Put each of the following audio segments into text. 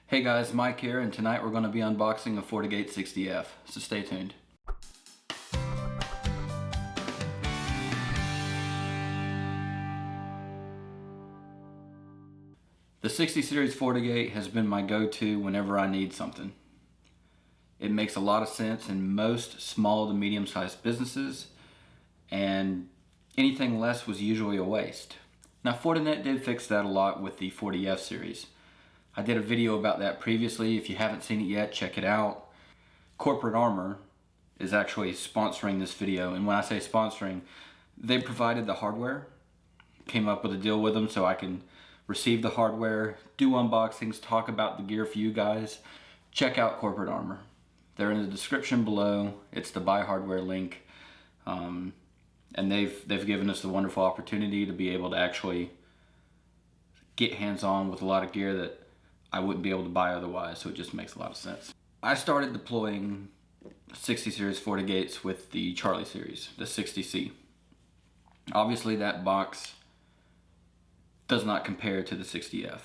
Hey guys, Mike here, and tonight we're going to be unboxing a FortiGate 60F, so stay tuned. The 60 series FortiGate has been my go-to whenever I need something. It makes a lot of sense in most small to medium-sized businesses, and anything less was usually a waste. Now Fortinet did fix that a lot with the 40F series. I did a video about that previously. If you haven't seen it yet, check it out. Corporate Armor is actually sponsoring this video, and when I say sponsoring, they provided the hardware. Came up with a deal with them so I can receive the hardware, do unboxings, talk about the gear for you guys. Check out Corporate Armor. They're in the description below. It's the buy hardware link, and they've given us the wonderful opportunity to be able to actually get hands-on with a lot of gear that I wouldn't be able to buy otherwise, so it just makes a lot of sense. I started deploying 60 series FortiGates with the Charlie series, the 60C. Obviously that box does not compare to the 60F.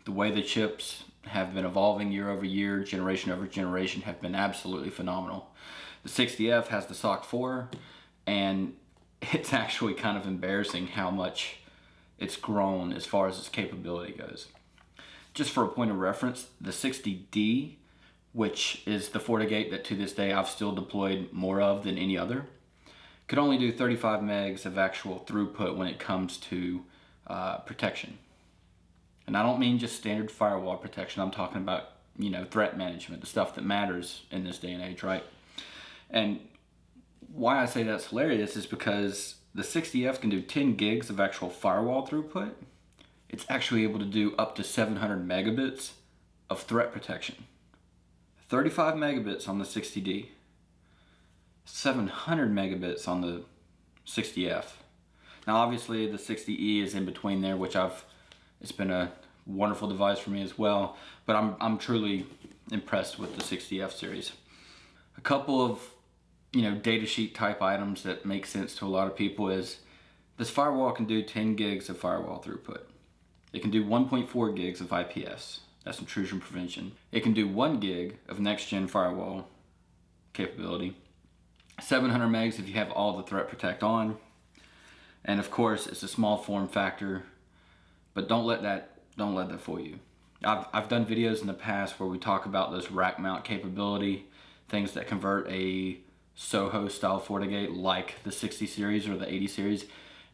The way the chips have been evolving year over year, generation over generation, have been absolutely phenomenal. The 60F has the SOC 4, and it's actually kind of embarrassing how much it's grown as far as its capability goes. Just for a point of reference, the 60D, which is the FortiGate that to this day I've still deployed more of than any other, could only do 35 megs of actual throughput when it comes to protection. And I don't mean just standard firewall protection. I'm talking about, threat management, the stuff that matters in this day and age, right? And why I say that's hilarious is because the 60F can do 10 gigs of actual firewall throughput. It's actually able to do up to 700 megabits of threat protection. 35 megabits on the 60D, 700 megabits on the 60F. Now obviously the 60E is in between there, which it's been a wonderful device for me as well, but I'm truly impressed with the 60F series. A couple of data sheet type items that make sense to a lot of people is this firewall can do 10 gigs of firewall throughput. It can do 1.4 gigs of IPS, that's intrusion prevention. It can do 1 gig of next-gen firewall capability, 700 megs if you have all the threat protect on, and of course it's a small form factor, but don't let that fool you. I've done videos in the past where we talk about this rack mount capability, things that convert a Soho style FortiGate like the 60 series or the 80 series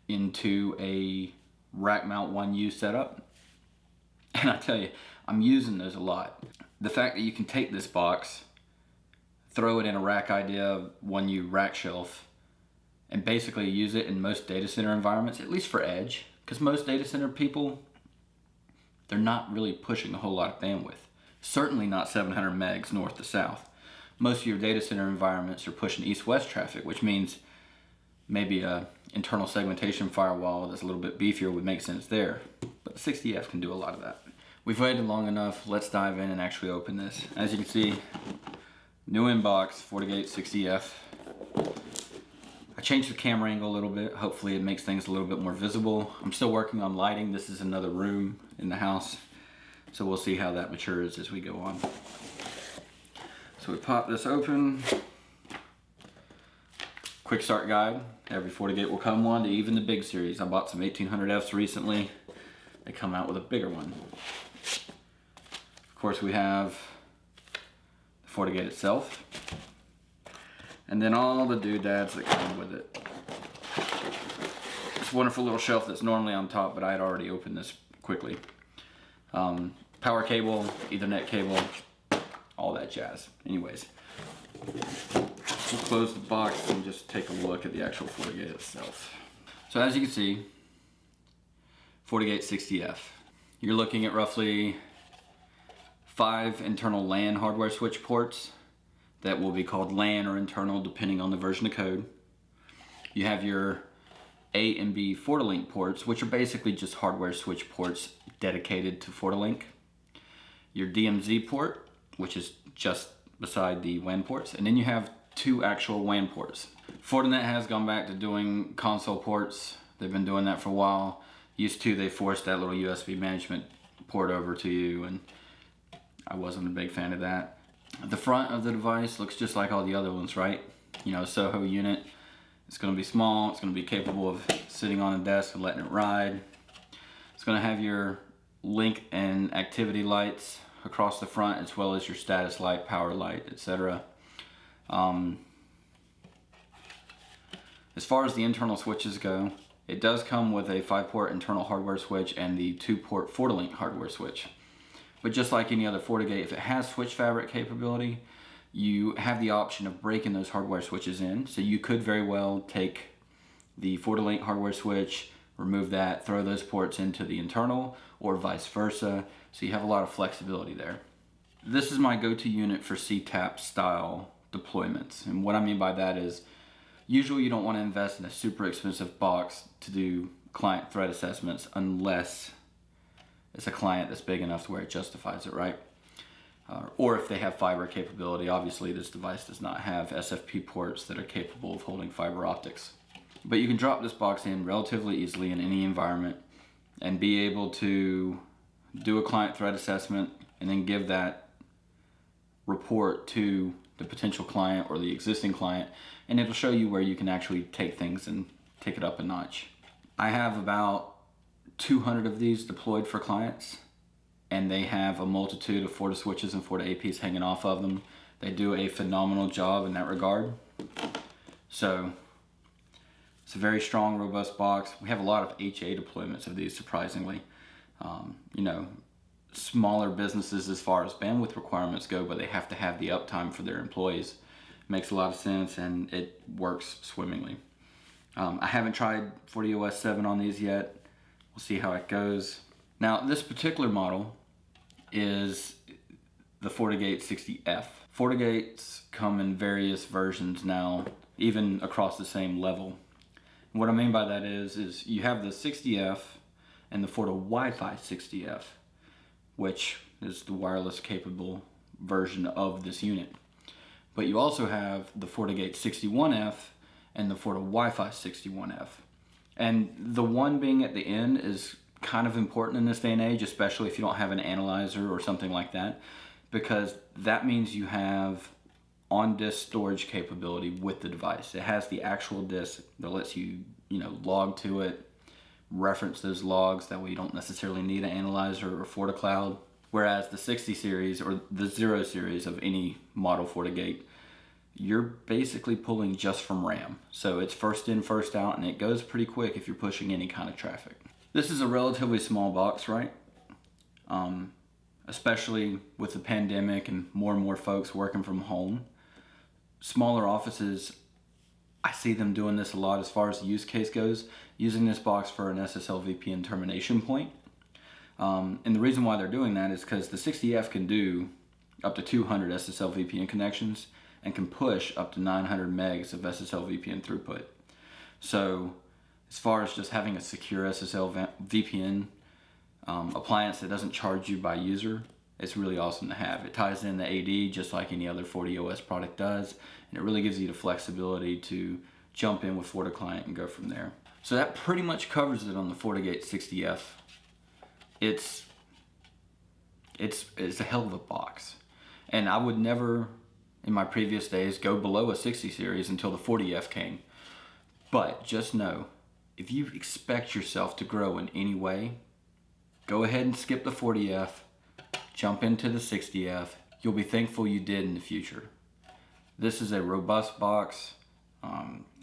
into a rack mount 1U setup, and I tell you, I'm using those a lot. The fact that you can take this box, throw it in a rack idea 1U rack shelf, and basically use it in most data center environments, at least for edge, because most data center people, they're not really pushing a whole lot of bandwidth. Certainly not 700 megs north to south. Most of your data center environments are pushing east-west traffic, which means maybe a internal segmentation firewall that's a little bit beefier would make sense there. But the 60F can do a lot of that. We've waited long enough. Let's dive in and actually open this. As you can see, new inbox, FortiGate 60F. I changed the camera angle a little bit. Hopefully it makes things a little bit more visible. I'm still working on lighting. This is another room in the house, so we'll see how that matures as we go on. So we pop this open. Quick start guide. Every FortiGate will come one, to even the big series. I bought some 1800Fs recently. They come out with a bigger one. Of course we have the FortiGate itself, and then all the doodads that come with it. This wonderful little shelf that's normally on top, but I had already opened this quickly. Power cable, Ethernet cable, all that jazz. Anyways, we'll close the box and just take a look at the actual FortiGate itself. So as you can see, FortiGate 60F. You're looking at roughly 5 internal LAN hardware switch ports that will be called LAN or internal depending on the version of code. You have your A and B FortiLink ports, which are basically just hardware switch ports dedicated to FortiLink. Your DMZ port, which is just beside the WAN ports, and then you have 2 actual WAN ports. Fortinet has gone back to doing console ports. They've been doing that for a while. Used to, they forced that little USB management port over to you, and I wasn't a big fan of that. The front of the device looks just like all the other ones, right? You know, Soho unit. It's going to be small. It's going to be capable of sitting on a desk and letting it ride. It's going to have your link and activity lights across the front, as well as your status light, power light, etc. As far as the internal switches go, it does come with a 5-port internal hardware switch and the 2-port FortiLink hardware switch. But just like any other FortiGate, if it has switch fabric capability, you have the option of breaking those hardware switches in. So you could very well take the FortiLink hardware switch, remove that, throw those ports into the internal, or vice versa. So you have a lot of flexibility there. This is my go-to unit for CTAP style deployments. And what I mean by that is, usually you don't want to invest in a super expensive box to do client threat assessments unless it's a client that's big enough to where it justifies it, right? Or if they have fiber capability. Obviously this device does not have SFP ports that are capable of holding fiber optics. But you can drop this box in relatively easily in any environment and be able to do a client threat assessment and then give that report to the potential client or the existing client, and it'll show you where you can actually take things and take it up a notch. I have about 200 of these deployed for clients, and they have a multitude of FortiSwitches and FortiAPs hanging off of them. They do a phenomenal job in that regard. So it's a very strong, robust box. We have a lot of HA deployments of these, surprisingly. You know, smaller businesses as far as bandwidth requirements go, but they have to have the uptime for their employees. Makes a lot of sense, and it works swimmingly. I haven't tried FortiOS 7 on these yet. We'll see how it goes. Now, this particular model is the FortiGate 60F. FortiGates come in various versions now, even across the same level. And what I mean by that is you have the 60F and the FortiWi-Fi 60F, which is the wireless capable version of this unit. But you also have the FortiGate 61F and the FortiWi-Fi 61F. And the one being at the end is kind of important in this day and age, especially if you don't have an analyzer or something like that, because that means you have on-disk storage capability with the device. It has the actual disk that lets you, log to it, reference those logs. That way you don't necessarily need an analyzer or FortiCloud. Whereas the 60 series or the 0 series of any model FortiGate, you're basically pulling just from RAM. So it's first in, first out, and it goes pretty quick if you're pushing any kind of traffic. This is a relatively small box, right? Especially with the pandemic and more folks working from home. Smaller offices, I see them doing this a lot as far as the use case goes, using this box for an SSL VPN termination point. And the reason why they're doing that is because the 60F can do up to 200 SSL VPN connections and can push up to 900 megs of SSL VPN throughput. So as far as just having a secure SSL VPN appliance that doesn't charge you by user, it's really awesome to have. It ties in the AD just like any other FortiOS product does, and it really gives you the flexibility to jump in with FortiClient and go from there. So that pretty much covers it on the FortiGate 60F. It's a hell of a box, and I would never in my previous days go below a 60 series until the 40F came. But just know, if you expect yourself to grow in any way, go ahead and skip the 40F, jump into the 60F. You'll be thankful you did in the future. This is a robust box.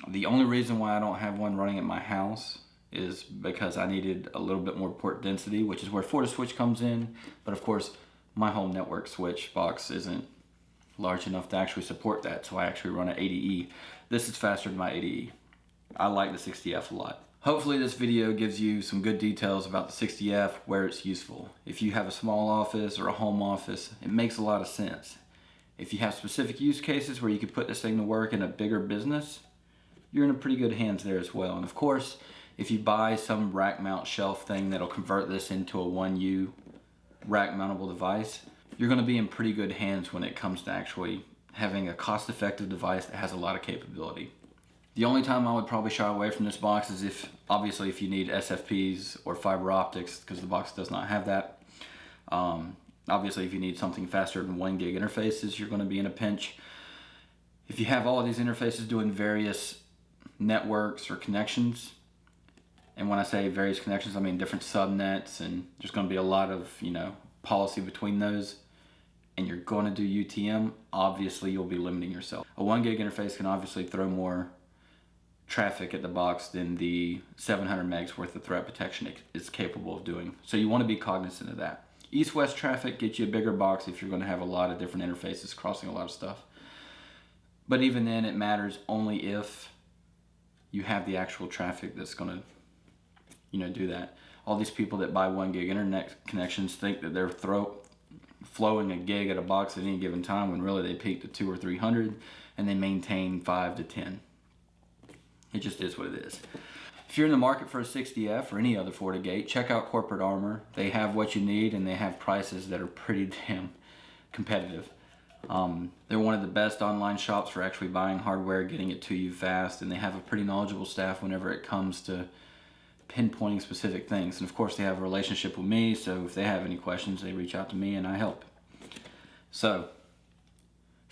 The only reason why I don't have one running at my house is because I needed a little bit more port density, which is where FortiSwitch comes in. But of course, my home network switch box isn't large enough to actually support that, so I actually run an ADE. This is faster than my ADE. I like the 60F a lot. Hopefully this video gives you some good details about the 60F, where it's useful. If you have a small office or a home office, it makes a lot of sense. If you have specific use cases where you could put this thing to work in a bigger business, you're in a pretty good hands there as well. And of course, if you buy some rack mount shelf thing that'll convert this into a 1U rack mountable device, you're going to be in pretty good hands when it comes to actually having a cost-effective device that has a lot of capability. The only time I would probably shy away from this box is if you need SFPs or fiber optics, because the box does not have that. I Obviously, if you need something faster than 1 gig interfaces, you're going to be in a pinch. If you have all of these interfaces doing various networks or connections, and when I say various connections, I mean different subnets, and there's going to be a lot of, policy between those, and you're going to do UTM, obviously you'll be limiting yourself. A 1 gig interface can obviously throw more traffic at the box than the 700 megs worth of threat protection is capable of doing. So you want to be cognizant of that. East-west traffic gets you a bigger box if you're going to have a lot of different interfaces crossing a lot of stuff. But even then, it matters only if you have the actual traffic that's going to, do that. All these people that buy 1 gig internet connections think that they're flowing a gig at a box at any given time, when really they peak to 200 or 300 and they maintain 5 to 10. It just is what it is. If you're in the market for a 60F or any other FortiGate, check out Corporate Armor. They have what you need, and they have prices that are pretty damn competitive. They're one of the best online shops for actually buying hardware, getting it to you fast, and they have a pretty knowledgeable staff whenever it comes to pinpointing specific things. And of course, they have a relationship with me, so if they have any questions, they reach out to me and I help. So,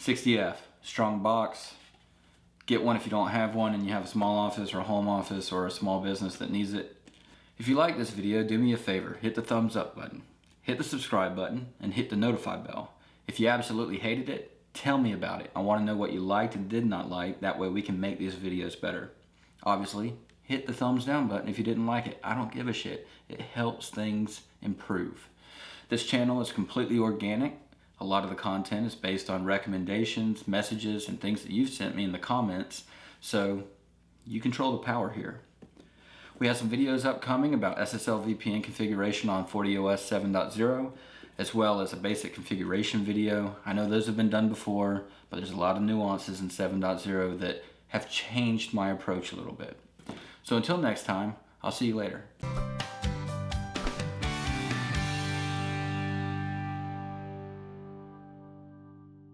60F, strong box. Get one if you don't have one and you have a small office or a home office or a small business that needs it. If you like this video, do me a favor, hit the thumbs up button, hit the subscribe button, and hit the notify bell. If you absolutely hated it, tell me about it. I want to know what you liked and did not like. That way we can make these videos better. Obviously, hit the thumbs down button if you didn't like it. I don't give a shit. It helps things improve. This channel is completely organic. A lot of the content is based on recommendations, messages, and things that you've sent me in the comments. So you control the power here. We have some videos upcoming about SSL VPN configuration on FortiOS 7.0, as well as a basic configuration video. I know those have been done before, but there's a lot of nuances in 7.0 that have changed my approach a little bit. So until next time, I'll see you later.